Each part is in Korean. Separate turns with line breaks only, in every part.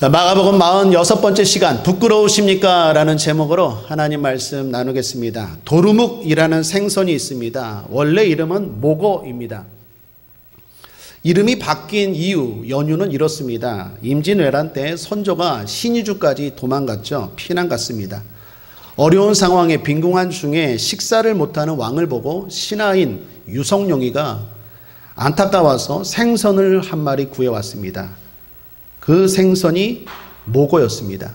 마가복음 46번째 시간 부끄러우십니까? 라는 제목으로 하나님 말씀 나누겠습니다. 도루묵이라는 생선이 있습니다. 원래 이름은 모거입니다. 이름이 바뀐 이유, 연유는 이렇습니다. 임진왜란 때 선조가 신의주까지 도망갔죠. 피난 갔습니다. 어려운 상황에 빈궁한 중에 식사를 못하는 왕을 보고 신하인 유성룡이가 안타까워서 생선을 한 마리 구해왔습니다. 그 생선이 모거였습니다.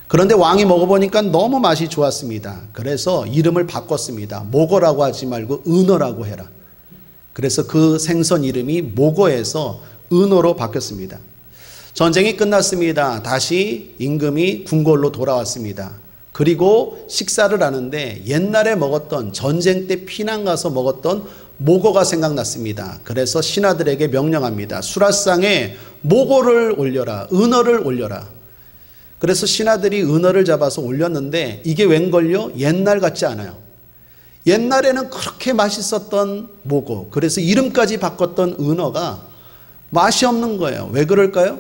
그런데 왕이 먹어보니까 너무 맛이 좋았습니다. 그래서 이름을 바꿨습니다. 모거라고 하지 말고 은어라고 해라. 그래서 그 생선 이름이 모거에서 은어로 바뀌었습니다. 전쟁이 끝났습니다. 다시 임금이 궁궐로 돌아왔습니다. 그리고 식사를 하는데 옛날에 먹었던, 전쟁 때 피난 가서 먹었던 모거가 생각났습니다. 그래서 신하들에게 명령합니다. 수라상에 모거를 올려라, 은어를 올려라. 그래서 신하들이 은어를 잡아서 올렸는데 이게 웬걸요? 옛날 같지 않아요. 옛날에는 그렇게 맛있었던 모거, 그래서 이름까지 바꿨던 은어가 맛이 없는 거예요. 왜 그럴까요?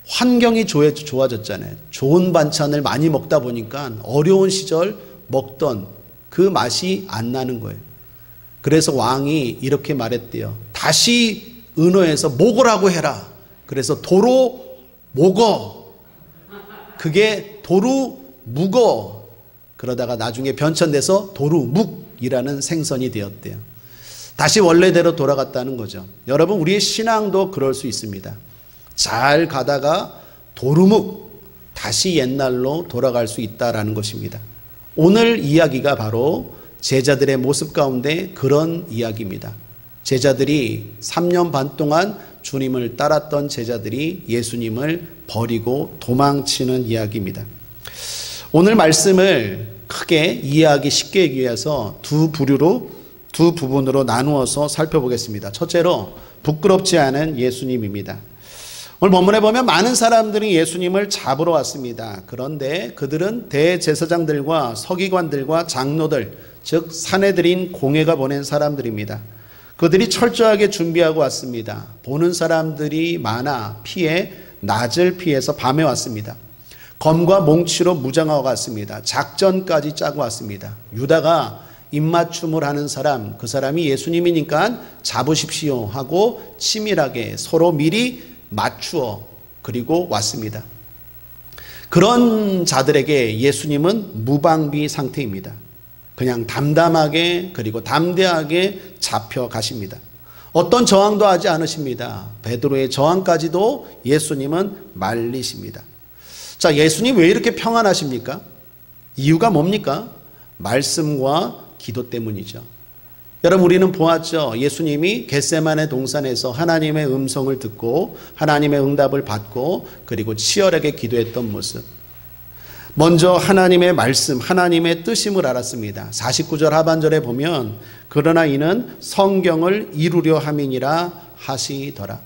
환경이 좋아졌잖아요. 좋은 반찬을 많이 먹다 보니까 어려운 시절 먹던 그 맛이 안 나는 거예요. 그래서 왕이 이렇게 말했대요. 다시 은어에서 모거라고 해라. 그래서 도로 모거, 그게 도루 묵어, 그러다가 나중에 변천돼서 도루묵이라는 생선이 되었대요. 다시 원래대로 돌아갔다는 거죠. 여러분, 우리의 신앙도 그럴 수 있습니다. 잘 가다가 도루묵, 다시 옛날로 돌아갈 수 있다라는 것입니다. 오늘 이야기가 바로 제자들의 모습 가운데 그런 이야기입니다. 제자들이 3년 반 동안 주님을 따랐던 제자들이 예수님을 버리고 도망치는 이야기입니다. 오늘 말씀을 크게 이해하기 쉽게 하기 위해서 두 부분으로 나누어서 살펴보겠습니다. 첫째로 부끄럽지 않은 예수님입니다. 오늘 본문에 보면 많은 사람들이 예수님을 잡으러 왔습니다. 그런데 그들은 대제사장들과 서기관들과 장로들, 즉 사내들인 공회가 보낸 사람들입니다. 그들이 철저하게 준비하고 왔습니다. 보는 사람들이 많아 낮을 피해서 밤에 왔습니다. 검과 몽치로 무장하고 왔습니다. 작전까지 짜고 왔습니다. 유다가 입맞춤을 하는 사람, 그 사람이 예수님이니까 잡으십시오 하고 치밀하게 서로 미리 맞추어 그리고 왔습니다. 그런 자들에게 예수님은 무방비 상태입니다. 그냥 담담하게 그리고 담대하게 잡혀가십니다. 어떤 저항도 하지 않으십니다. 베드로의 저항까지도 예수님은 말리십니다. 자, 예수님 왜 이렇게 평안하십니까? 이유가 뭡니까? 말씀과 기도 때문이죠. 여러분, 우리는 보았죠. 예수님이 겟세마네 동산에서 하나님의 음성을 듣고 하나님의 응답을 받고 그리고 치열하게 기도했던 모습. 먼저 하나님의 말씀, 하나님의 뜻임을 알았습니다. 49절 하반절에 보면 그러나 이는 성경을 이루려 함이니라 하시더라.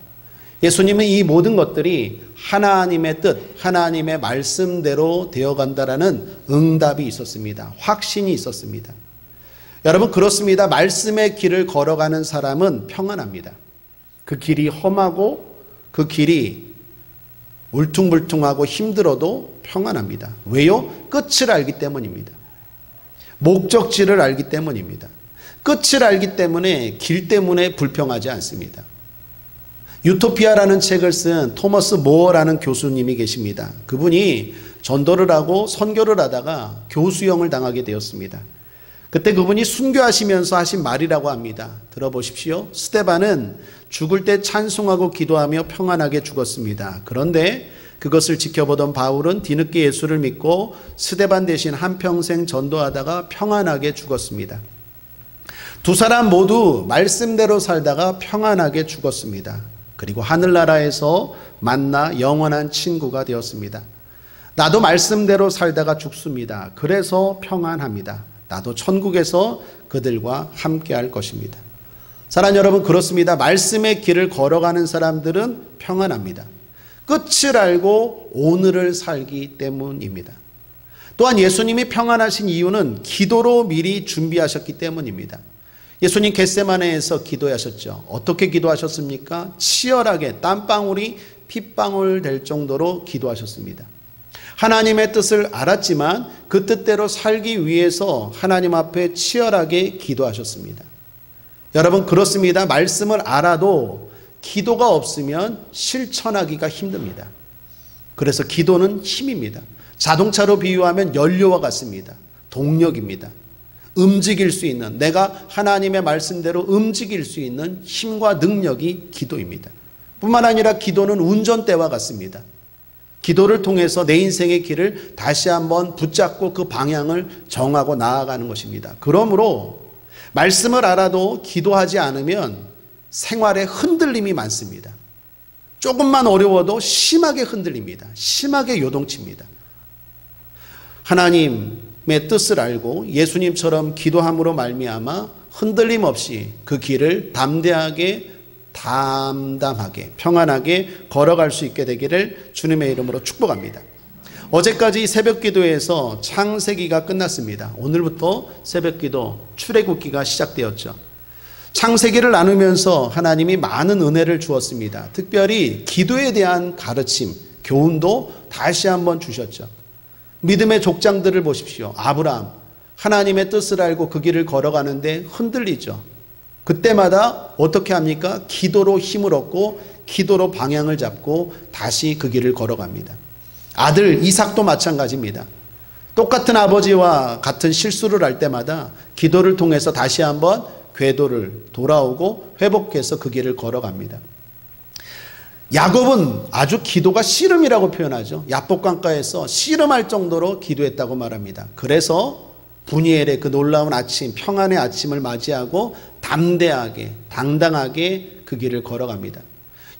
예수님은 이 모든 것들이 하나님의 뜻, 하나님의 말씀대로 되어간다라는 응답이 있었습니다. 확신이 있었습니다. 여러분, 그렇습니다. 말씀의 길을 걸어가는 사람은 평안합니다. 그 길이 험하고 그 길이 울퉁불퉁하고 힘들어도 평안합니다. 왜요? 끝을 알기 때문입니다. 목적지를 알기 때문입니다. 끝을 알기 때문에 길 때문에 불평하지 않습니다. 유토피아라는 책을 쓴 토머스 모어라는 교수님이 계십니다. 그분이 전도를 하고 선교를 하다가 교수형을 당하게 되었습니다. 그때 그분이 순교하시면서 하신 말이라고 합니다. 들어보십시오. 스데반은 죽을 때 찬송하고 기도하며 평안하게 죽었습니다. 그런데 그것을 지켜보던 바울은 뒤늦게 예수를 믿고 스데반 대신 한평생 전도하다가 평안하게 죽었습니다. 두 사람 모두 말씀대로 살다가 평안하게 죽었습니다. 그리고 하늘나라에서 만나 영원한 친구가 되었습니다. 나도 말씀대로 살다가 죽습니다. 그래서 평안합니다. 나도 천국에서 그들과 함께 할 것입니다. 사랑하는 여러분, 그렇습니다. 말씀의 길을 걸어가는 사람들은 평안합니다. 끝을 알고 오늘을 살기 때문입니다. 또한 예수님이 평안하신 이유는 기도로 미리 준비하셨기 때문입니다. 예수님 겟세마네에서 기도하셨죠. 어떻게 기도하셨습니까? 치열하게 땀방울이 핏방울 될 정도로 기도하셨습니다. 하나님의 뜻을 알았지만 그 뜻대로 살기 위해서 하나님 앞에 치열하게 기도하셨습니다. 여러분, 그렇습니다. 말씀을 알아도 기도가 없으면 실천하기가 힘듭니다. 그래서 기도는 힘입니다. 자동차로 비유하면 연료와 같습니다. 동력입니다. 움직일 수 있는, 내가 하나님의 말씀대로 움직일 수 있는 힘과 능력이 기도입니다. 뿐만 아니라 기도는 운전대와 같습니다. 기도를 통해서 내 인생의 길을 다시 한번 붙잡고 그 방향을 정하고 나아가는 것입니다. 그러므로 말씀을 알아도 기도하지 않으면 생활에 흔들림이 많습니다. 조금만 어려워도 심하게 흔들립니다. 심하게 요동칩니다. 하나님의 뜻을 알고 예수님처럼 기도함으로 말미암아 흔들림 없이 그 길을 담대하게 담담하게 평안하게 걸어갈 수 있게 되기를 주님의 이름으로 축복합니다. 어제까지 새벽기도에서 창세기가 끝났습니다. 오늘부터 새벽기도 출애굽기가 시작되었죠. 창세기를 나누면서 하나님이 많은 은혜를 주었습니다. 특별히 기도에 대한 가르침, 교훈도 다시 한번 주셨죠. 믿음의 족장들을 보십시오. 아브라함, 하나님의 뜻을 알고 그 길을 걸어가는데 흔들리죠. 그때마다 어떻게 합니까? 기도로 힘을 얻고 기도로 방향을 잡고 다시 그 길을 걸어갑니다. 아들 이삭도 마찬가지입니다. 똑같은 아버지와 같은 실수를 할 때마다 기도를 통해서 다시 한번 궤도를 돌아오고 회복해서 그 길을 걸어갑니다. 야곱은 아주 기도가 씨름이라고 표현하죠. 야복강가에서 씨름할 정도로 기도했다고 말합니다. 그래서 분이엘의 그 놀라운 아침, 평안의 아침을 맞이하고 담대하게 당당하게 그 길을 걸어갑니다.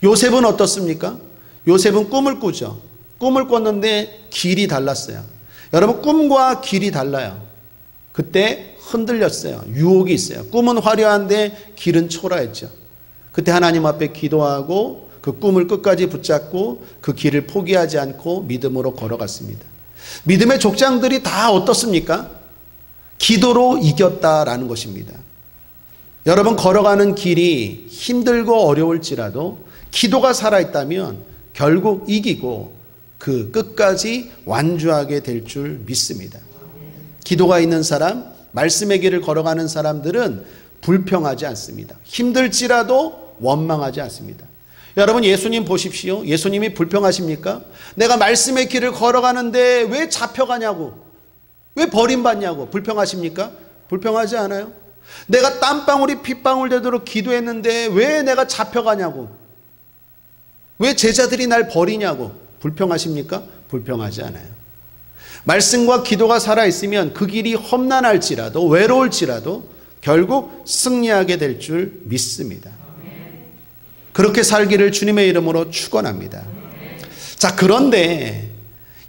요셉은 어떻습니까? 요셉은 꿈을 꾸죠. 꿈을 꿨는데 길이 달랐어요. 여러분, 꿈과 길이 달라요. 그때 흔들렸어요. 유혹이 있어요. 꿈은 화려한데 길은 초라했죠. 그때 하나님 앞에 기도하고 그 꿈을 끝까지 붙잡고 그 길을 포기하지 않고 믿음으로 걸어갔습니다. 믿음의 족장들이 다 어떻습니까? 기도로 이겼다라는 것입니다. 여러분, 걸어가는 길이 힘들고 어려울지라도 기도가 살아있다면 결국 이기고 그 끝까지 완주하게 될 줄 믿습니다. 기도가 있는 사람, 말씀의 길을 걸어가는 사람들은 불평하지 않습니다. 힘들지라도 원망하지 않습니다. 여러분, 예수님 보십시오. 예수님이 불평하십니까? 내가 말씀의 길을 걸어가는데 왜 잡혀가냐고, 왜 버림받냐고 불평하십니까? 불평하지 않아요. 내가 땀방울이 핏방울 되도록 기도했는데 왜 내가 잡혀가냐고, 왜 제자들이 날 버리냐고 불평하십니까? 불평하지 않아요. 말씀과 기도가 살아있으면 그 길이 험난할지라도 외로울지라도 결국 승리하게 될 줄 믿습니다. 그렇게 살기를 주님의 이름으로 축원합니다. 자, 그런데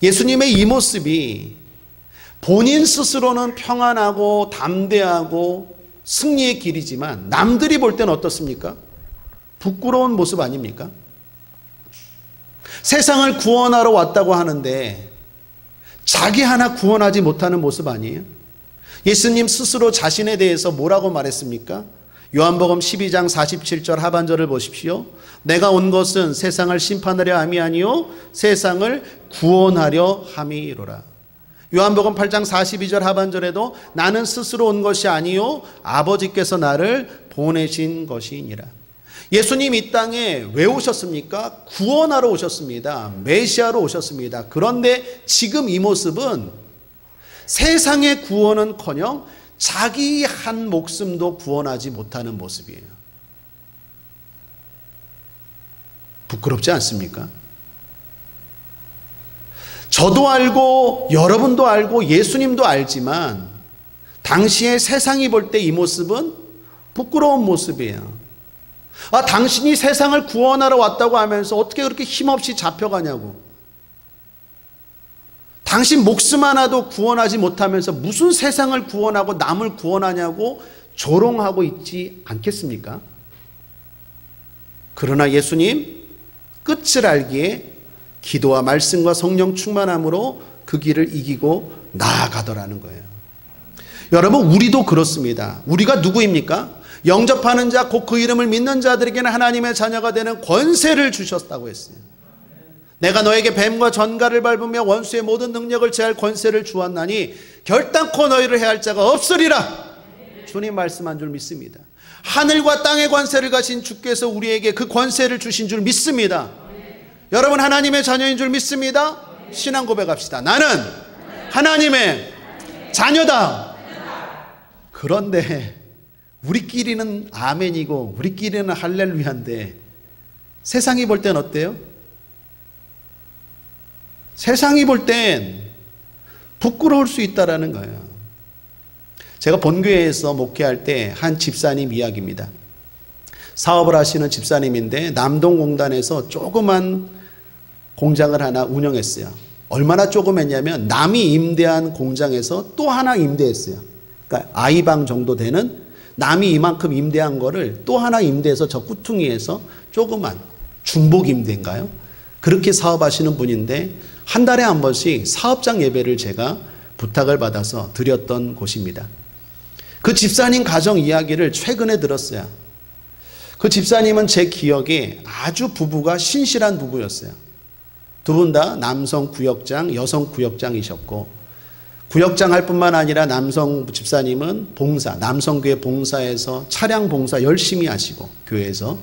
예수님의 이 모습이 본인 스스로는 평안하고 담대하고 승리의 길이지만 남들이 볼 때는 어떻습니까? 부끄러운 모습 아닙니까? 세상을 구원하러 왔다고 하는데 자기 하나 구원하지 못하는 모습 아니에요? 예수님 스스로 자신에 대해서 뭐라고 말했습니까? 요한복음 12장 47절 하반절을 보십시오. 내가 온 것은 세상을 심판하려 함이 아니요 세상을 구원하려 함이로라. 요한복음 8장 42절 하반절에도 나는 스스로 온 것이 아니요 아버지께서 나를 보내신 것이니라. 예수님 이 땅에 왜 오셨습니까? 구원하러 오셨습니다. 메시아로 오셨습니다. 그런데 지금 이 모습은 세상의 구원은커녕 자기 한 목숨도 구원하지 못하는 모습이에요. 부끄럽지 않습니까? 저도 알고 여러분도 알고 예수님도 알지만 당시에 세상이 볼 때 이 모습은 부끄러운 모습이에요. 아, 당신이 세상을 구원하러 왔다고 하면서 어떻게 그렇게 힘없이 잡혀가냐고. 당신 목숨 하나도 구원하지 못하면서 무슨 세상을 구원하고 남을 구원하냐고 조롱하고 있지 않겠습니까? 그러나 예수님 끝을 알기에 기도와 말씀과 성령 충만함으로 그 길을 이기고 나아가더라는 거예요. 여러분, 우리도 그렇습니다. 우리가 누구입니까? 영접하는 자, 곧 그 이름을 믿는 자들에게는 하나님의 자녀가 되는 권세를 주셨다고 했어요. 내가 너에게 뱀과 전갈을 밟으며 원수의 모든 능력을 제할 권세를 주었나니 결단코 너희를 해할 자가 없으리라. 주님 말씀한 줄 믿습니다. 하늘과 땅의 권세를 가신 주께서 우리에게 그 권세를 주신 줄 믿습니다. 여러분 하나님의 자녀인 줄 믿습니다. 신앙 고백합시다. 나는 하나님의 자녀다. 그런데 우리끼리는 아멘이고 우리끼리는 할렐루야인데 세상이 볼 땐 어때요? 세상이 볼 땐 부끄러울 수 있다라는 거예요. 제가 본교회에서 목회할 때 한 집사님 이야기입니다. 사업을 하시는 집사님인데 남동공단에서 조그만 공장을 하나 운영했어요. 얼마나 조그맸냐면 남이 임대한 공장에서 또 하나 임대했어요. 그러니까 아이방 정도 되는 남이 이만큼 임대한 거를 또 하나 임대해서 저 꾸퉁이에서 조그만 중복 임대인가요? 그렇게 사업하시는 분인데 한 달에 한 번씩 사업장 예배를 제가 부탁을 받아서 드렸던 곳입니다. 그 집사님 가정 이야기를 최근에 들었어요. 그 집사님은 제 기억에 아주 부부가 신실한 부부였어요. 두 분 다 남성 구역장, 여성 구역장이셨고 구역장 할 뿐만 아니라 남성 집사님은 봉사, 남성교회 봉사에서 차량 봉사 열심히 하시고 교회에서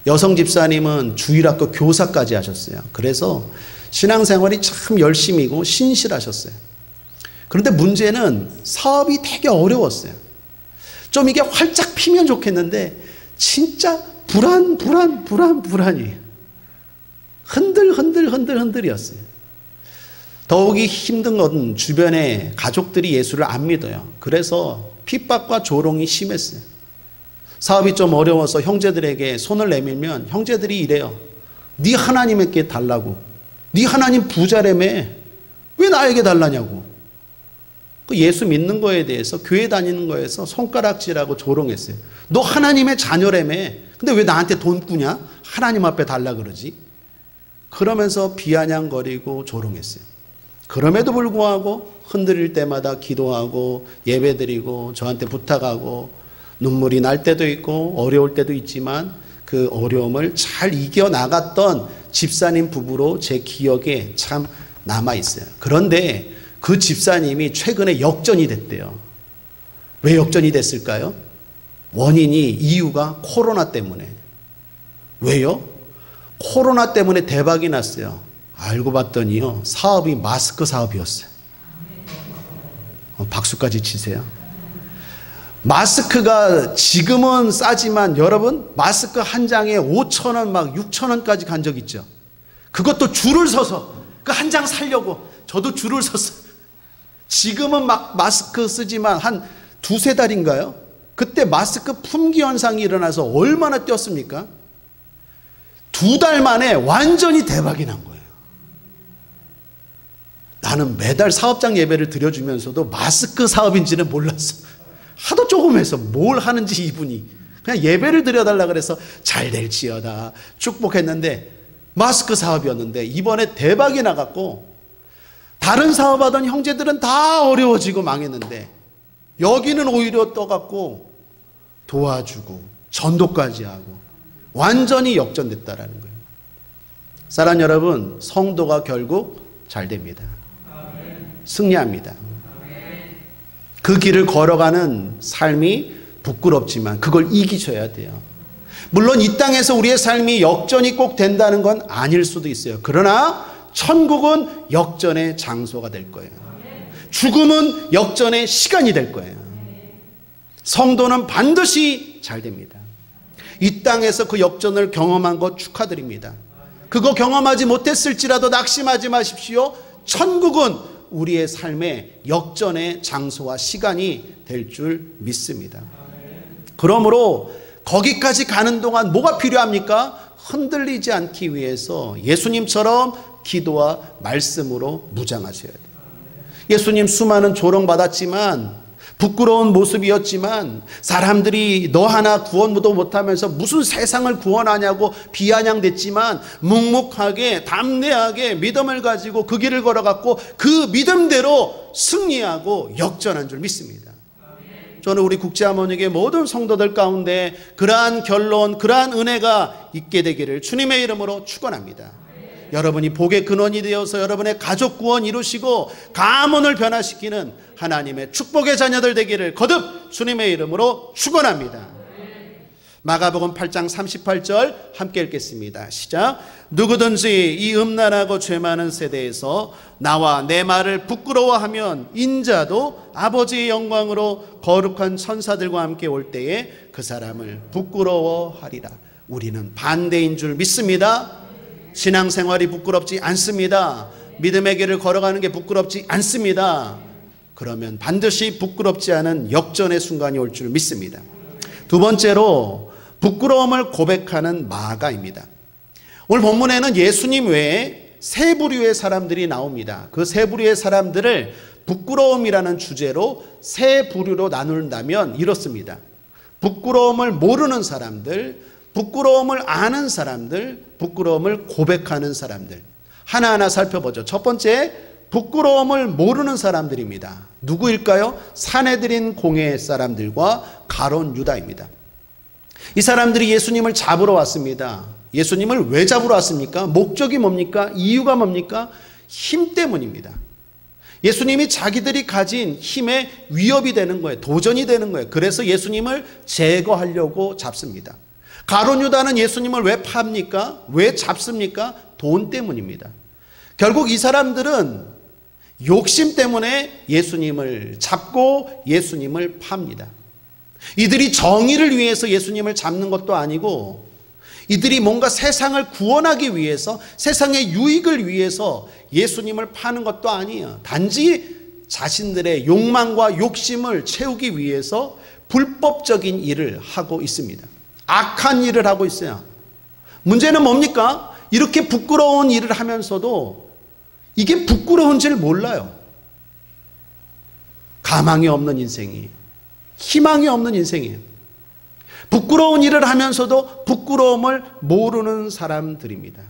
여성 집사님은 주일학교 교사까지 하셨어요. 그래서 신앙생활이 참 열심히고 신실하셨어요. 그런데 문제는 사업이 되게 어려웠어요. 좀 이게 활짝 피면 좋겠는데 진짜 불안이 흔들이었어요. 더욱이 힘든 건 주변에 가족들이 예수를 안 믿어요. 그래서 핍박과 조롱이 심했어요. 사업이 좀 어려워서 형제들에게 손을 내밀면 형제들이 이래요. 네 하나님에게 달라고. 네 하나님 부자라며 왜 나에게 달라냐고. 그 예수 믿는 거에 대해서 교회 다니는 거에서 손가락질하고 조롱했어요. 너 하나님의 자녀라며 근데 왜 나한테 돈 꾸냐? 하나님 앞에 달라 그러지. 그러면서 비아냥거리고 조롱했어요. 그럼에도 불구하고 흔들릴 때마다 기도하고 예배드리고 저한테 부탁하고 눈물이 날 때도 있고 어려울 때도 있지만 그 어려움을 잘 이겨나갔던 집사님 부부로 제 기억에 참 남아있어요. 그런데 그 집사님이 최근에 역전이 됐대요. 왜 역전이 됐을까요? 원인이 이유가 코로나 때문에. 왜요? 코로나 때문에 대박이 났어요. 알고 봤더니요 사업이 마스크 사업이었어요. 박수까지 치세요. 마스크가 지금은 싸지만 여러분 마스크 한 장에 5,000원 막 6,000원까지 간 적 있죠. 그것도 줄을 서서 그 한 장 사려고 저도 줄을 섰어요. 지금은 막 마스크 쓰지만 한 두세 달인가요? 그때 마스크 품귀 현상이 일어나서 얼마나 뛰었습니까? 2달 만에 완전히 대박이 난 거예요. 나는 매달 사업장 예배를 드려주면서도 마스크 사업인지는 몰랐어. 하도 조금해서 뭘 하는지 이분이 그냥 예배를 드려달라 그래서 잘 될지어다 축복했는데 마스크 사업이었는데 이번에 대박이 나갔고 다른 사업하던 형제들은 다 어려워지고 망했는데 여기는 오히려 떠갖고 도와주고 전도까지 하고 완전히 역전됐다라는 거예요. 사랑하는 여러분, 성도가 결국 잘 됩니다. 승리합니다. 그 길을 걸어가는 삶이 부끄럽지만 그걸 이기셔야 돼요. 물론 이 땅에서 우리의 삶이 역전이 꼭 된다는 건 아닐 수도 있어요. 그러나 천국은 역전의 장소가 될 거예요. 죽음은 역전의 시간이 될 거예요. 성도는 반드시 잘 됩니다. 이 땅에서 그 역전을 경험한 것 축하드립니다. 그거 경험하지 못했을지라도 낙심하지 마십시오. 천국은 우리의 삶의 역전의 장소와 시간이 될 줄 믿습니다. 그러므로 거기까지 가는 동안 뭐가 필요합니까? 흔들리지 않기 위해서 예수님처럼 기도와 말씀으로 무장하셔야 돼요. 예수님 수많은 조롱받았지만 부끄러운 모습이었지만 사람들이 너 하나 구원도 못하면서 무슨 세상을 구원하냐고 비아냥댔지만 묵묵하게 담대하게 믿음을 가지고 그 길을 걸어갔고 그 믿음대로 승리하고 역전한 줄 믿습니다. 저는 우리 국제하모니교회 모든 성도들 가운데 그러한 결론, 그러한 은혜가 있게 되기를 주님의 이름으로 축원합니다. 여러분이 복의 근원이 되어서 여러분의 가족 구원 이루시고 가문을 변화시키는 하나님의 축복의 자녀들 되기를 거듭 주님의 이름으로 축원합니다. 마가복음 8장 38절 함께 읽겠습니다. 시작. 누구든지 이 음란하고 죄 많은 세대에서 나와 내 말을 부끄러워하면 인자도 아버지의 영광으로 거룩한 천사들과 함께 올 때에 그 사람을 부끄러워하리라. 우리는 반대인 줄 믿습니다. 신앙생활이 부끄럽지 않습니다. 믿음의 길을 걸어가는 게 부끄럽지 않습니다. 그러면 반드시 부끄럽지 않은 역전의 순간이 올 줄 믿습니다. 두 번째로 부끄러움을 고백하는 마가입니다. 오늘 본문에는 예수님 외에 세 부류의 사람들이 나옵니다. 그 세 부류의 사람들을 부끄러움이라는 주제로 세 부류로 나눈다면 이렇습니다. 부끄러움을 모르는 사람들, 부끄러움을 아는 사람들, 부끄러움을 고백하는 사람들. 하나하나 살펴보죠. 첫 번째, 부끄러움을 모르는 사람들입니다. 누구일까요? 사내들인 공회 사람들과 가룟 유다입니다. 이 사람들이 예수님을 잡으러 왔습니다. 예수님을 왜 잡으러 왔습니까? 목적이 뭡니까? 이유가 뭡니까? 힘 때문입니다. 예수님이 자기들이 가진 힘에 위협이 되는 거예요. 도전이 되는 거예요. 그래서 예수님을 제거하려고 잡습니다. 가룟 유다는 예수님을 왜 팝니까? 왜 잡습니까? 돈 때문입니다. 결국 이 사람들은 욕심 때문에 예수님을 잡고 예수님을 팝니다. 이들이 정의를 위해서 예수님을 잡는 것도 아니고 이들이 뭔가 세상을 구원하기 위해서, 세상의 유익을 위해서 예수님을 파는 것도 아니에요. 단지 자신들의 욕망과 욕심을 채우기 위해서 불법적인 일을 하고 있습니다. 악한 일을 하고 있어요. 문제는 뭡니까? 이렇게 부끄러운 일을 하면서도 이게 부끄러운 줄 몰라요. 가망이 없는 인생이에요. 희망이 없는 인생이에요. 부끄러운 일을 하면서도 부끄러움을 모르는 사람들입니다.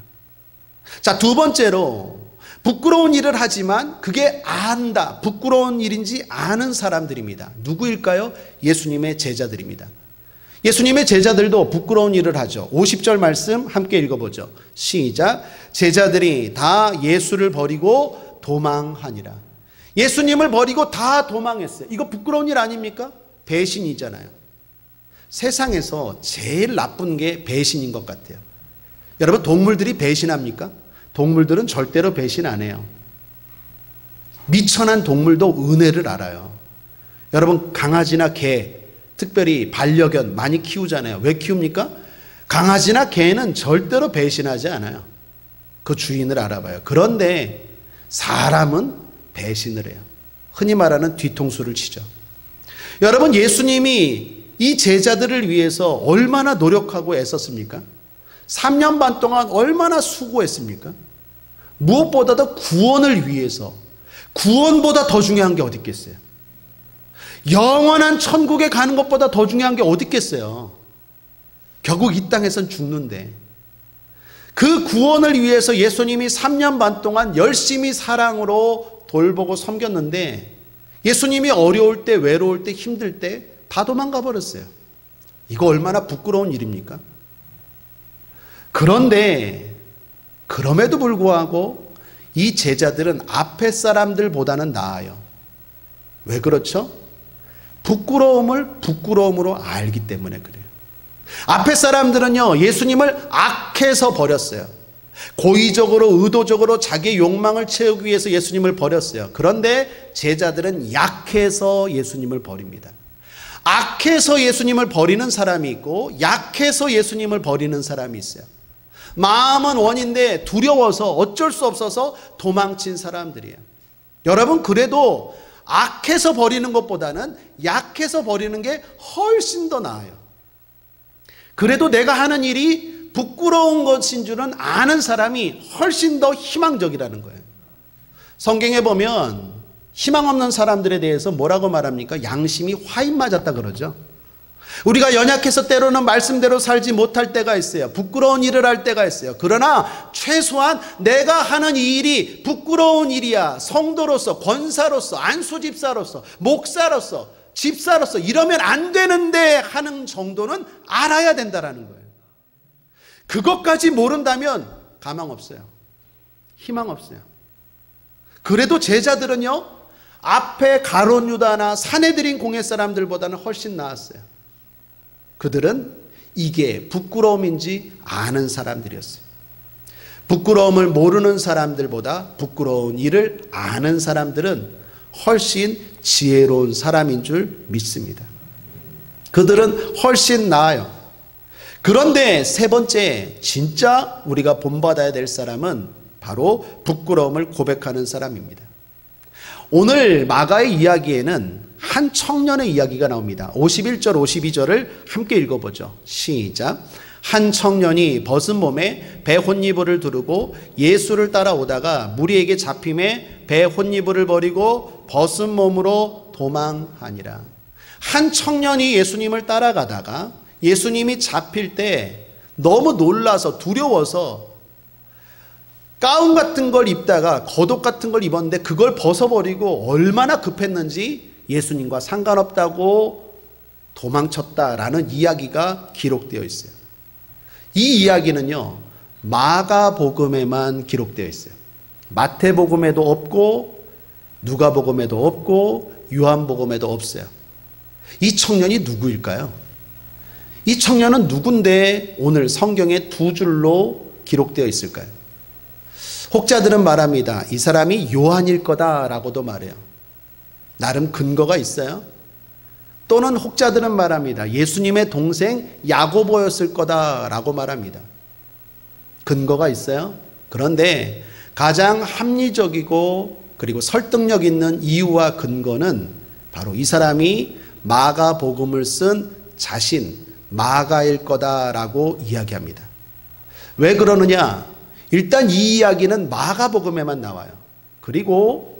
자, 두 번째로 부끄러운 일을 하지만 그게 안다, 부끄러운 일인지 아는 사람들입니다. 누구일까요? 예수님의 제자들입니다. 예수님의 제자들도 부끄러운 일을 하죠. 50절 말씀 함께 읽어보죠. 시작. 제자들이 다 예수를 버리고 도망하니라. 예수님을 버리고 다 도망했어요. 이거 부끄러운 일 아닙니까? 배신이잖아요. 세상에서 제일 나쁜 게 배신인 것 같아요. 여러분, 동물들이 배신합니까? 동물들은 절대로 배신 안 해요. 미천한 동물도 은혜를 알아요. 여러분, 강아지나 개, 특별히 반려견 많이 키우잖아요. 왜 키웁니까? 강아지나 개는 절대로 배신하지 않아요. 그 주인을 알아봐요. 그런데 사람은 배신을 해요. 흔히 말하는 뒤통수를 치죠. 여러분, 예수님이 이 제자들을 위해서 얼마나 노력하고 애썼습니까? 3년 반 동안 얼마나 수고했습니까? 무엇보다도 구원을 위해서, 구원보다 더 중요한 게 어디 있겠어요? 영원한 천국에 가는 것보다 더 중요한 게 어디 있겠어요? 결국 이 땅에선 죽는데 그 구원을 위해서 예수님이 3년 반 동안 열심히 사랑으로 돌보고 섬겼는데 예수님이 어려울 때, 외로울 때, 힘들 때 다 도망가 버렸어요. 이거 얼마나 부끄러운 일입니까? 그런데 그럼에도 불구하고 이 제자들은 앞에 사람들보다는 나아요. 왜 그렇죠? 부끄러움을 부끄러움으로 알기 때문에 그래요. 앞에 사람들은요, 예수님을 악해서 버렸어요. 고의적으로, 의도적으로 자기의 욕망을 채우기 위해서 예수님을 버렸어요. 그런데 제자들은 약해서 예수님을 버립니다. 악해서 예수님을 버리는 사람이 있고 약해서 예수님을 버리는 사람이 있어요. 마음은 원인데 두려워서 어쩔 수 없어서 도망친 사람들이에요. 여러분, 그래도 악해서 버리는 것보다는 약해서 버리는 게 훨씬 더 나아요. 그래도 내가 하는 일이 부끄러운 것인 줄은 아는 사람이 훨씬 더 희망적이라는 거예요. 성경에 보면 희망 없는 사람들에 대해서 뭐라고 말합니까? 양심이 화인 맞았다 그러죠. 우리가 연약해서 때로는 말씀대로 살지 못할 때가 있어요. 부끄러운 일을 할 때가 있어요. 그러나 최소한 내가 하는 이 일이 부끄러운 일이야. 성도로서, 권사로서, 안수집사로서, 목사로서 집사로서 이러면 안 되는데 하는 정도는 알아야 된다라는 거예요. 그것까지 모른다면 가망 없어요. 희망 없어요. 그래도 제자들은요, 앞에 가룟 유다나 산헤드린 공회 사람들보다는 훨씬 나았어요. 그들은 이게 부끄러움인지 아는 사람들이었어요. 부끄러움을 모르는 사람들보다 부끄러운 일을 아는 사람들은 훨씬 지혜로운 사람인 줄 믿습니다. 그들은 훨씬 나아요. 그런데 세 번째, 진짜 우리가 본받아야 될 사람은 바로 부끄러움을 고백하는 사람입니다. 오늘 마가의 이야기에는 한 청년의 이야기가 나옵니다. 51절 52절을 함께 읽어보죠. 시작. 한 청년이 벗은 몸에 배 혼니부를 두르고 예수를 따라오다가 무리에게 잡힘에 배 혼니부를 버리고 벗은 몸으로 도망하니라. 한 청년이 예수님을 따라가다가 예수님이 잡힐 때 너무 놀라서 두려워서 가운 같은 걸 입다가 겉옷 같은 걸 입었는데 그걸 벗어버리고 얼마나 급했는지 예수님과 상관없다고 도망쳤다라는 이야기가 기록되어 있어요. 이 이야기는요, 마가복음에만 기록되어 있어요. 마태복음에도 없고 누가복음에도 없고 요한복음에도 없어요. 이 청년이 누구일까요? 이 청년은 누군데 오늘 성경에 두 줄로 기록되어 있을까요? 혹자들은 말합니다. 이 사람이 요한일 거다라고도 말해요. 나름 근거가 있어요. 또는 혹자들은 말합니다. 예수님의 동생 야고보였을 거다라고 말합니다. 근거가 있어요. 그런데 가장 합리적이고 그리고 설득력 있는 이유와 근거는 바로 이 사람이 마가복음을 쓴 자신 마가일 거다라고 이야기합니다. 왜 그러느냐? 일단 이 이야기는 마가복음에만 나와요. 그리고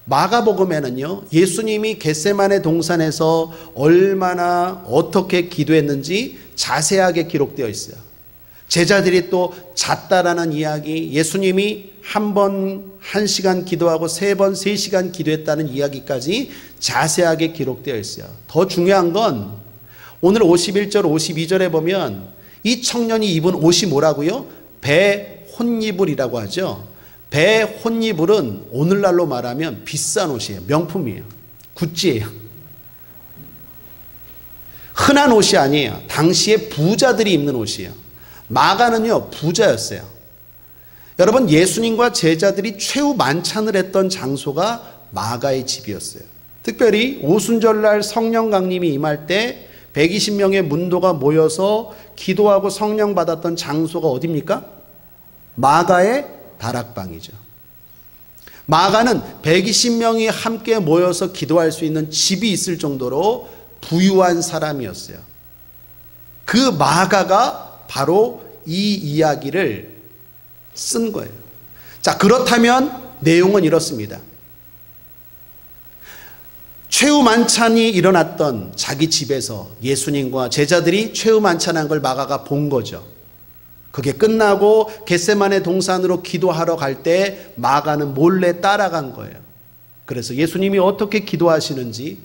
마가복음에는요, 예수님이 겟세마네 동산에서 얼마나 어떻게 기도했는지 자세하게 기록되어 있어요. 제자들이 또 잤다라는 이야기, 예수님이 한 번 1시간 기도하고 3번 3시간 기도했다는 이야기까지 자세하게 기록되어 있어요. 더 중요한 건 오늘 51절 52절에 보면 이 청년이 입은 옷이 뭐라고요? 배 혼니불이라고 하죠. 배 혼니불은 오늘날로 말하면 비싼 옷이에요. 명품이에요. 구찌예요. 흔한 옷이 아니에요. 당시에 부자들이 입는 옷이에요. 마가는요, 부자였어요. 여러분, 예수님과 제자들이 최후 만찬을 했던 장소가 마가의 집이었어요. 특별히 오순절날 성령 강림이 임할 때 120명의 문도가 모여서 기도하고 성령 받았던 장소가 어디입니까? 마가의 다락방이죠. 마가는 120명이 함께 모여서 기도할 수 있는 집이 있을 정도로 부유한 사람이었어요. 그 마가가 바로 이 이야기를 쓴 거예요. 자, 그렇다면 내용은 이렇습니다. 최후 만찬이 일어났던 자기 집에서 예수님과 제자들이 최후 만찬한 걸 마가가 본 거죠. 그게 끝나고 겟세마네 동산으로 기도하러 갈 때 마가는 몰래 따라간 거예요. 그래서 예수님이 어떻게 기도하시는지,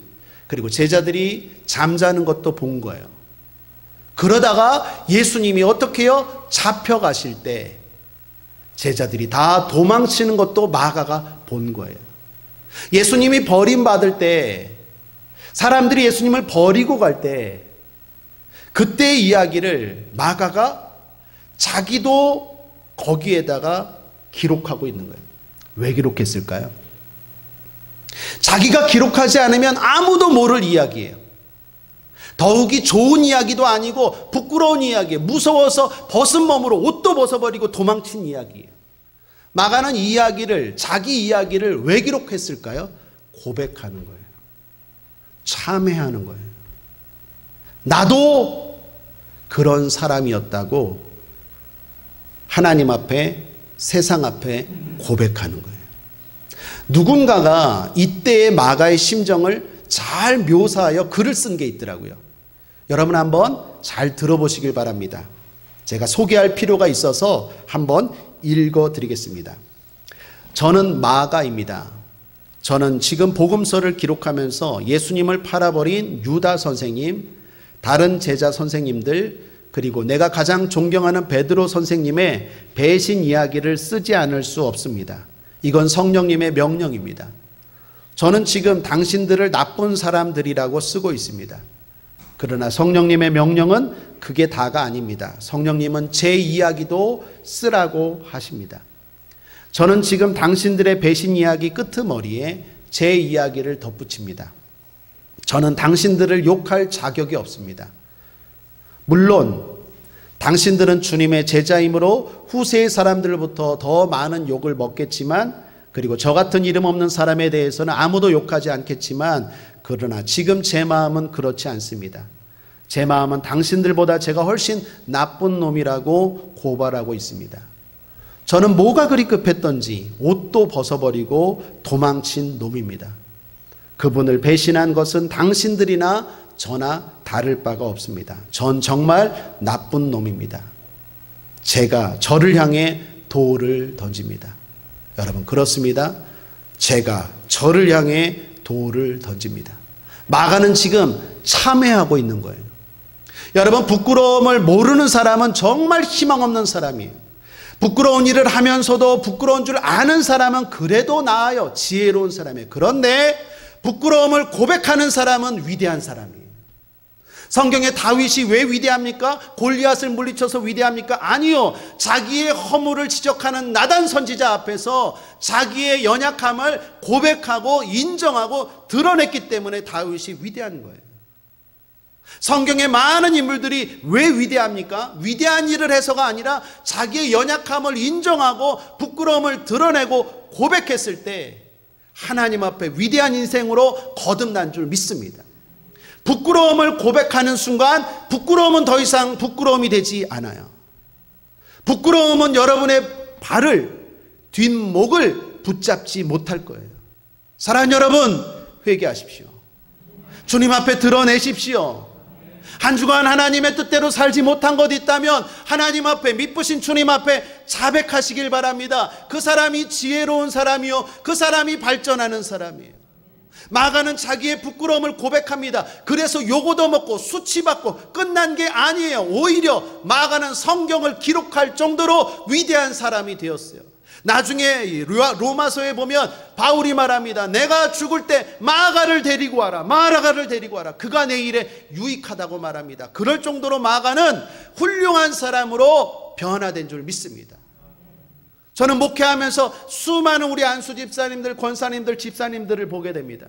그리고 제자들이 잠자는 것도 본 거예요. 그러다가 예수님이 어떻게 해요? 잡혀가실 때 제자들이 다 도망치는 것도 마가가 본 거예요. 예수님이 버림받을 때, 사람들이 예수님을 버리고 갈 때, 그때의 이야기를 마가가 자기도 거기에다가 기록하고 있는 거예요. 왜 기록했을까요? 자기가 기록하지 않으면 아무도 모를 이야기예요. 더욱이 좋은 이야기도 아니고 부끄러운 이야기예요. 무서워서 벗은 몸으로 옷도 벗어버리고 도망친 이야기예요. 마가는 이 이야기를, 자기 이야기를 왜 기록했을까요? 고백하는 거예요. 참회하는 거예요. 나도 그런 사람이었다고 하나님 앞에, 세상 앞에 고백하는 거예요. 누군가가 이때의 마가의 심정을 잘 묘사하여 글을 쓴 게 있더라고요. 여러분 한번 잘 들어보시길 바랍니다. 제가 소개할 필요가 있어서 한번 읽어드리겠습니다. 저는 마가입니다. 저는 지금 복음서를 기록하면서 예수님을 팔아버린 유다 선생님, 다른 제자 선생님들, 그리고 내가 가장 존경하는 베드로 선생님의 배신 이야기를 쓰지 않을 수 없습니다. 이건 성령님의 명령입니다. 저는 지금 당신들을 나쁜 사람들이라고 쓰고 있습니다. 그러나 성령님의 명령은 그게 다가 아닙니다. 성령님은 제 이야기도 쓰라고 하십니다. 저는 지금 당신들의 배신 이야기 끄트머리에 제 이야기를 덧붙입니다. 저는 당신들을 욕할 자격이 없습니다. 물론 당신들은 주님의 제자이므로 후세의 사람들부터 더 많은 욕을 먹겠지만, 그리고 저 같은 이름 없는 사람에 대해서는 아무도 욕하지 않겠지만, 그러나 지금 제 마음은 그렇지 않습니다. 제 마음은 당신들보다 제가 훨씬 나쁜 놈이라고 고발하고 있습니다. 저는 뭐가 그리 급했던지 옷도 벗어버리고 도망친 놈입니다. 그분을 배신한 것은 당신들이나 저나 다를 바가 없습니다. 전 정말 나쁜 놈입니다. 제가 저를 향해 돌을 던집니다. 여러분, 그렇습니다. 제가 저를 향해 돌을 던집니다. 마가는 지금 참회하고 있는 거예요. 여러분, 부끄러움을 모르는 사람은 정말 희망 없는 사람이에요. 부끄러운 일을 하면서도 부끄러운 줄 아는 사람은 그래도 나아요. 지혜로운 사람이에요. 그런데 부끄러움을 고백하는 사람은 위대한 사람이에요. 성경의 다윗이 왜 위대합니까? 골리앗을 물리쳐서 위대합니까? 아니요. 자기의 허물을 지적하는 나단 선지자 앞에서 자기의 연약함을 고백하고 인정하고 드러냈기 때문에 다윗이 위대한 거예요. 성경의 많은 인물들이 왜 위대합니까? 위대한 일을 해서가 아니라 자기의 연약함을 인정하고 부끄러움을 드러내고 고백했을 때 하나님 앞에 위대한 인생으로 거듭난 줄 믿습니다. 부끄러움을 고백하는 순간 부끄러움은 더 이상 부끄러움이 되지 않아요. 부끄러움은 여러분의 발을, 뒷목을 붙잡지 못할 거예요. 사랑하는 여러분, 회개하십시오. 주님 앞에 드러내십시오. 한 주간 하나님의 뜻대로 살지 못한 것 있다면 하나님 앞에, 미쁘신 주님 앞에 자백하시길 바랍니다. 그 사람이 지혜로운 사람이요, 그 사람이 발전하는 사람이에요. 마가는 자기의 부끄러움을 고백합니다. 그래서 욕 얻어먹고 수치받고 끝난 게 아니에요. 오히려 마가는 성경을 기록할 정도로 위대한 사람이 되었어요. 나중에 로마서에 보면 바울이 말합니다. 내가 죽을 때 마가를 데리고 와라. 마가를 데리고 와라. 그가 내 일에 유익하다고 말합니다. 그럴 정도로 마가는 훌륭한 사람으로 변화된 줄 믿습니다. 저는 목회하면서 수많은 우리 안수 집사님들, 권사님들, 집사님들을 보게 됩니다.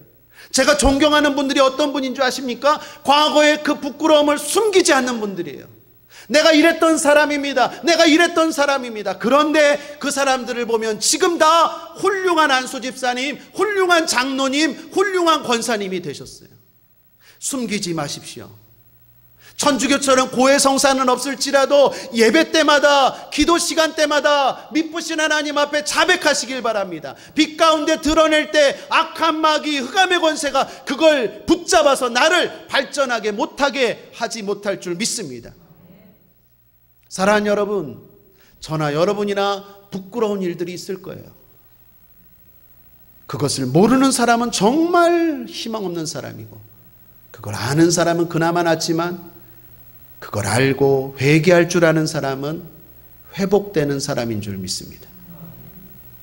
제가 존경하는 분들이 어떤 분인 줄 아십니까? 과거의 그 부끄러움을 숨기지 않는 분들이에요. 내가 이랬던 사람입니다. 내가 이랬던 사람입니다. 그런데 그 사람들을 보면 지금 다 훌륭한 안수 집사님, 훌륭한 장로님, 훌륭한 권사님이 되셨어요. 숨기지 마십시오. 천주교처럼 고해성사는 없을지라도 예배 때마다, 기도 시간 때마다 미쁘신 하나님 앞에 자백하시길 바랍니다. 빛 가운데 드러낼 때 악한 마귀, 흑암의 권세가 그걸 붙잡아서 나를 발전하게 못하게 하지 못할 줄 믿습니다. 사랑하는 여러분, 저나 여러분이나 부끄러운 일들이 있을 거예요. 그것을 모르는 사람은 정말 희망 없는 사람이고, 그걸 아는 사람은 그나마 낫지만 그걸 알고 회개할 줄 아는 사람은 회복되는 사람인 줄 믿습니다.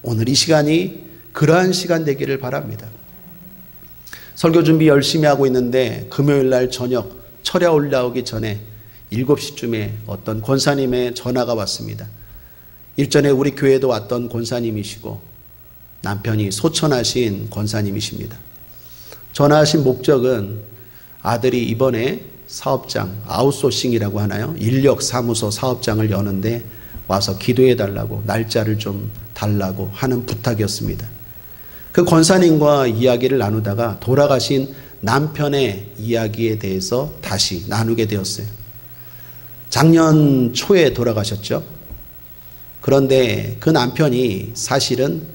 오늘 이 시간이 그러한 시간 되기를 바랍니다. 설교 준비 열심히 하고 있는데 금요일 날 저녁 철야 올라오기 전에 7시쯤에 어떤 권사님의 전화가 왔습니다. 일전에 우리 교회도 왔던 권사님이시고 남편이 소천하신 권사님이십니다. 전화하신 목적은 아들이 이번에 사업장, 아웃소싱이라고 하나요? 인력 사무소 사업장을 여는데 와서 기도해 달라고, 날짜를 좀 달라고 하는 부탁이었습니다. 그 권사님과 이야기를 나누다가 돌아가신 남편의 이야기에 대해서 다시 나누게 되었어요. 작년 초에 돌아가셨죠. 그런데 그 남편이 사실은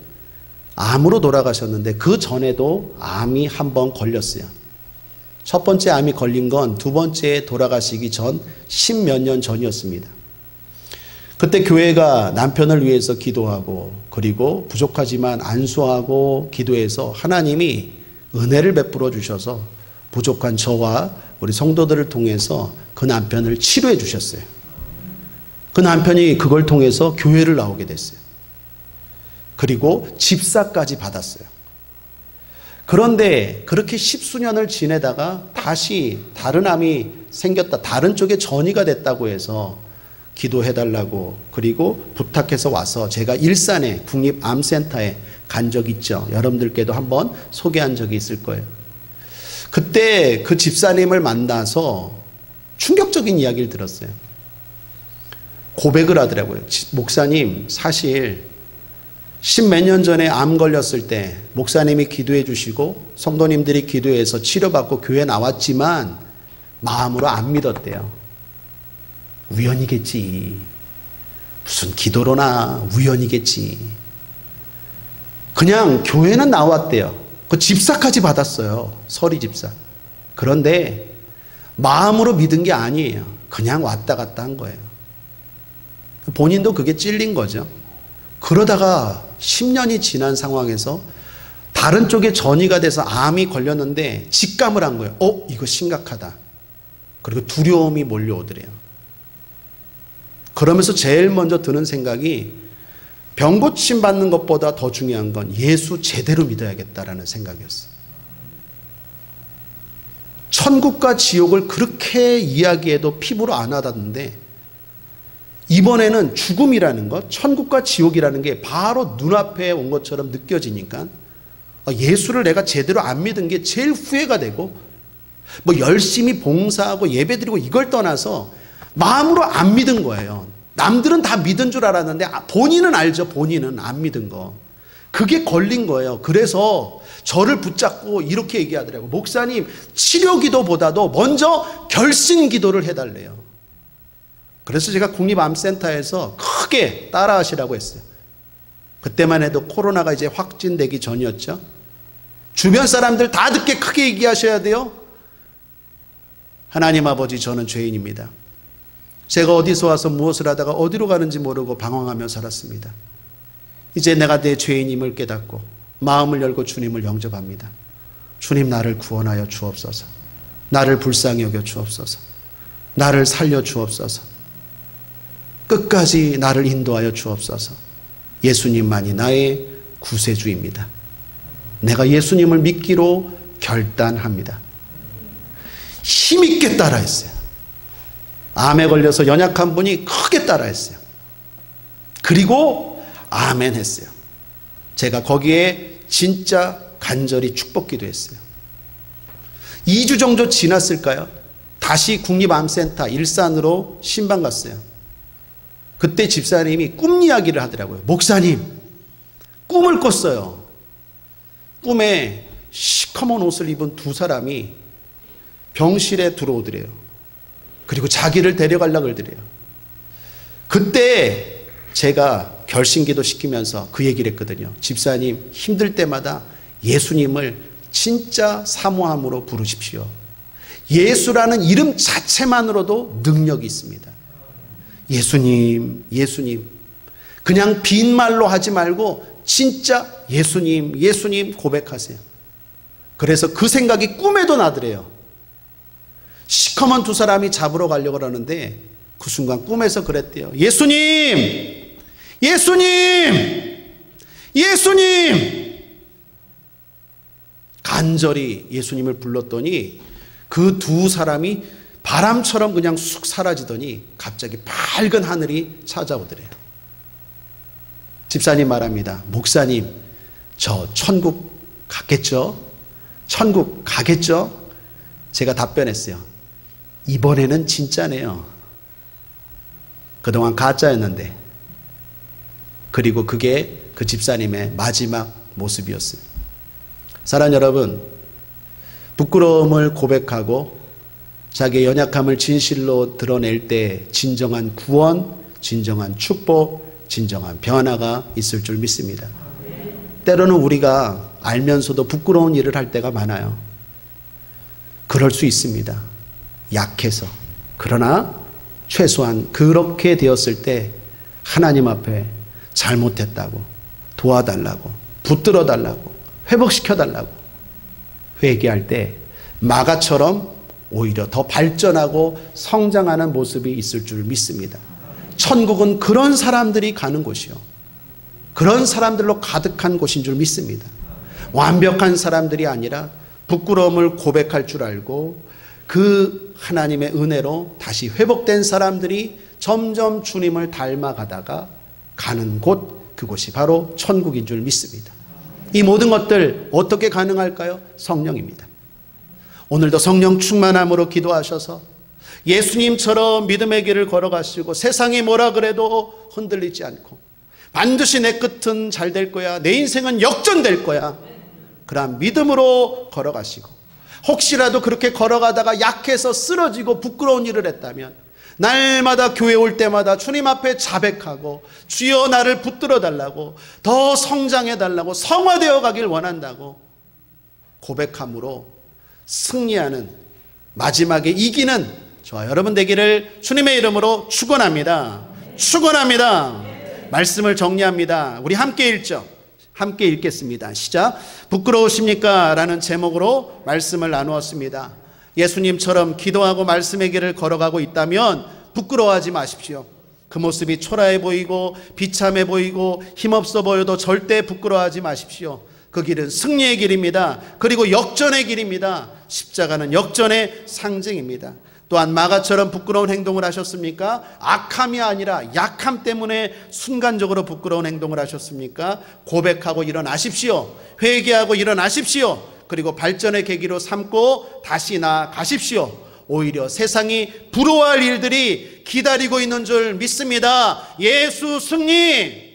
암으로 돌아가셨는데 그 전에도 암이 한 번 걸렸어요. 첫 번째 암이 걸린 건 두 번째 돌아가시기 전 10몇 년 전이었습니다. 그때 교회가 남편을 위해서 기도하고 그리고 부족하지만 안수하고 기도해서 하나님이 은혜를 베풀어 주셔서 부족한 저와 우리 성도들을 통해서 그 남편을 치료해 주셨어요. 그 남편이 그걸 통해서 교회를 나오게 됐어요. 그리고 집사까지 받았어요. 그런데 그렇게 십수년을 지내다가 다시 다른 암이 생겼다. 다른 쪽에 전이가 됐다고 해서 기도해달라고 그리고 부탁해서 와서 제가 일산에 국립암센터에 간 적 있죠. 여러분들께도 한번 소개한 적이 있을 거예요. 그때 그 집사님을 만나서 충격적인 이야기를 들었어요. 고백을 하더라고요. 목사님, 사실 10몇 년 전에 암 걸렸을 때 목사님이 기도해 주시고 성도님들이 기도해서 치료받고 교회 나왔지만 마음으로 안 믿었대요. 우연이겠지. 무슨 기도로나 우연이겠지. 그냥 교회는 나왔대요. 그 집사까지 받았어요. 서리 집사. 그런데 마음으로 믿은 게 아니에요. 그냥 왔다 갔다 한 거예요. 본인도 그게 찔린 거죠. 그러다가 10년이 지난 상황에서 다른 쪽에 전이가 돼서 암이 걸렸는데 직감을 한 거예요. 이거 심각하다. 그리고 두려움이 몰려오더래요. 그러면서 제일 먼저 드는 생각이 병 고침 받는 것보다 더 중요한 건 예수 제대로 믿어야겠다라는 생각이었어요. 천국과 지옥을 그렇게 이야기해도 피부로 안 와닿는데 이번에는 죽음이라는 것, 천국과 지옥이라는 게 바로 눈앞에 온 것처럼 느껴지니까 예수를 내가 제대로 안 믿은 게 제일 후회가 되고 뭐 열심히 봉사하고 예배드리고 이걸 떠나서 마음으로 안 믿은 거예요. 남들은 다 믿은 줄 알았는데 본인은 알죠. 본인은 안 믿은 거. 그게 걸린 거예요. 그래서 저를 붙잡고 이렇게 얘기하더라고요. 목사님, 치료 기도보다도 먼저 결신 기도를 해달래요. 그래서 제가 국립암센터에서 크게 따라하시라고 했어요. 그때만 해도 코로나가 이제 확진되기 전이었죠. 주변 사람들 다 듣게 크게 얘기하셔야 돼요. 하나님 아버지, 저는 죄인입니다. 제가 어디서 와서 무엇을 하다가 어디로 가는지 모르고 방황하며 살았습니다. 이제 내가 내 죄인임을 깨닫고 마음을 열고 주님을 영접합니다. 주님, 나를 구원하여 주옵소서. 나를 불쌍히 여겨 주옵소서. 나를 살려 주옵소서. 끝까지 나를 인도하여 주옵소서. 예수님만이 나의 구세주입니다. 내가 예수님을 믿기로 결단합니다. 힘있게 따라했어요. 암에 걸려서 연약한 분이 크게 따라했어요. 그리고 아멘 했어요. 제가 거기에 진짜 간절히 축복기도 했어요. 2주 정도 지났을까요? 다시 국립암센터 일산으로 신방 갔어요. 그때 집사님이 꿈 이야기를 하더라고요. 목사님, 꿈을 꿨어요. 꿈에 시커먼 옷을 입은 두 사람이 병실에 들어오더래요. 그리고 자기를 데려가려고 그러더래요. 그때 제가 결심기도 시키면서 그 얘기를 했거든요. 집사님, 힘들 때마다 예수님을 진짜 사모함으로 부르십시오. 예수라는 이름 자체만으로도 능력이 있습니다. 예수님, 예수님. 그냥 빈말로 하지 말고 진짜 예수님, 예수님 고백하세요. 그래서 그 생각이 꿈에도 나더래요. 시커먼 두 사람이 잡으러 가려고 그러는데 그 순간 꿈에서 그랬대요. 예수님! 예수님! 예수님! 간절히 예수님을 불렀더니 그 두 사람이 바람처럼 그냥 쑥 사라지더니 갑자기 밝은 하늘이 찾아오더래요. 집사님 말합니다. 목사님, 저 천국 갔겠죠? 천국 가겠죠? 제가 답변했어요. 이번에는 진짜네요. 그동안 가짜였는데. 그리고 그게 그 집사님의 마지막 모습이었어요. 사랑하는 여러분, 부끄러움을 고백하고 자기의 연약함을 진실로 드러낼 때 진정한 구원, 진정한 축복, 진정한 변화가 있을 줄 믿습니다. 때로는 우리가 알면서도 부끄러운 일을 할 때가 많아요. 그럴 수 있습니다. 약해서. 그러나 최소한 그렇게 되었을 때 하나님 앞에 잘못했다고 도와달라고 붙들어 달라고 회복시켜 달라고 회개할 때 마가처럼 오히려 더 발전하고 성장하는 모습이 있을 줄 믿습니다. 천국은 그런 사람들이 가는 곳이요, 그런 사람들로 가득한 곳인 줄 믿습니다. 완벽한 사람들이 아니라 부끄러움을 고백할 줄 알고 그 하나님의 은혜로 다시 회복된 사람들이 점점 주님을 닮아가다가 가는 곳, 그곳이 바로 천국인 줄 믿습니다. 이 모든 것들 어떻게 가능할까요? 성령입니다. 오늘도 성령 충만함으로 기도하셔서 예수님처럼 믿음의 길을 걸어가시고 세상이 뭐라 그래도 흔들리지 않고 반드시 내 끝은 잘 될 거야, 내 인생은 역전될 거야, 그러한 믿음으로 걸어가시고 혹시라도 그렇게 걸어가다가 약해서 쓰러지고 부끄러운 일을 했다면 날마다 교회 올 때마다 주님 앞에 자백하고 주여 나를 붙들어 달라고, 더 성장해 달라고, 성화되어 가길 원한다고 고백함으로 승리하는, 마지막에 이기는 저와 여러분 되기를 주님의 이름으로 축원합니다. 축원합니다. 말씀을 정리합니다. 우리 함께 읽죠. 함께 읽겠습니다. 시작. 부끄러우십니까? 라는 제목으로 말씀을 나누었습니다. 예수님처럼 기도하고 말씀의 길을 걸어가고 있다면 부끄러워하지 마십시오. 그 모습이 초라해 보이고 비참해 보이고 힘없어 보여도 절대 부끄러워하지 마십시오. 그 길은 승리의 길입니다. 그리고 역전의 길입니다. 십자가는 역전의 상징입니다. 또한 마가처럼 부끄러운 행동을 하셨습니까? 악함이 아니라 약함 때문에 순간적으로 부끄러운 행동을 하셨습니까? 고백하고 일어나십시오. 회개하고 일어나십시오. 그리고 발전의 계기로 삼고 다시 나아가십시오. 오히려 세상이 부러워할 일들이 기다리고 있는 줄 믿습니다. 예수 승리!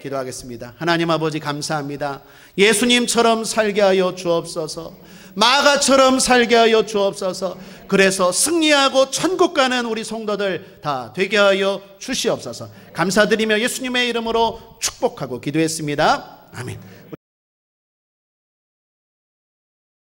기도하겠습니다. 하나님 아버지 감사합니다. 예수님처럼 살게 하여 주옵소서. 마가처럼 살게 하여 주옵소서. 그래서 승리하고 천국 가는 우리 성도들 다 되게 하여 주시옵소서. 감사드리며 예수님의 이름으로 축복하고 기도했습니다. 아멘.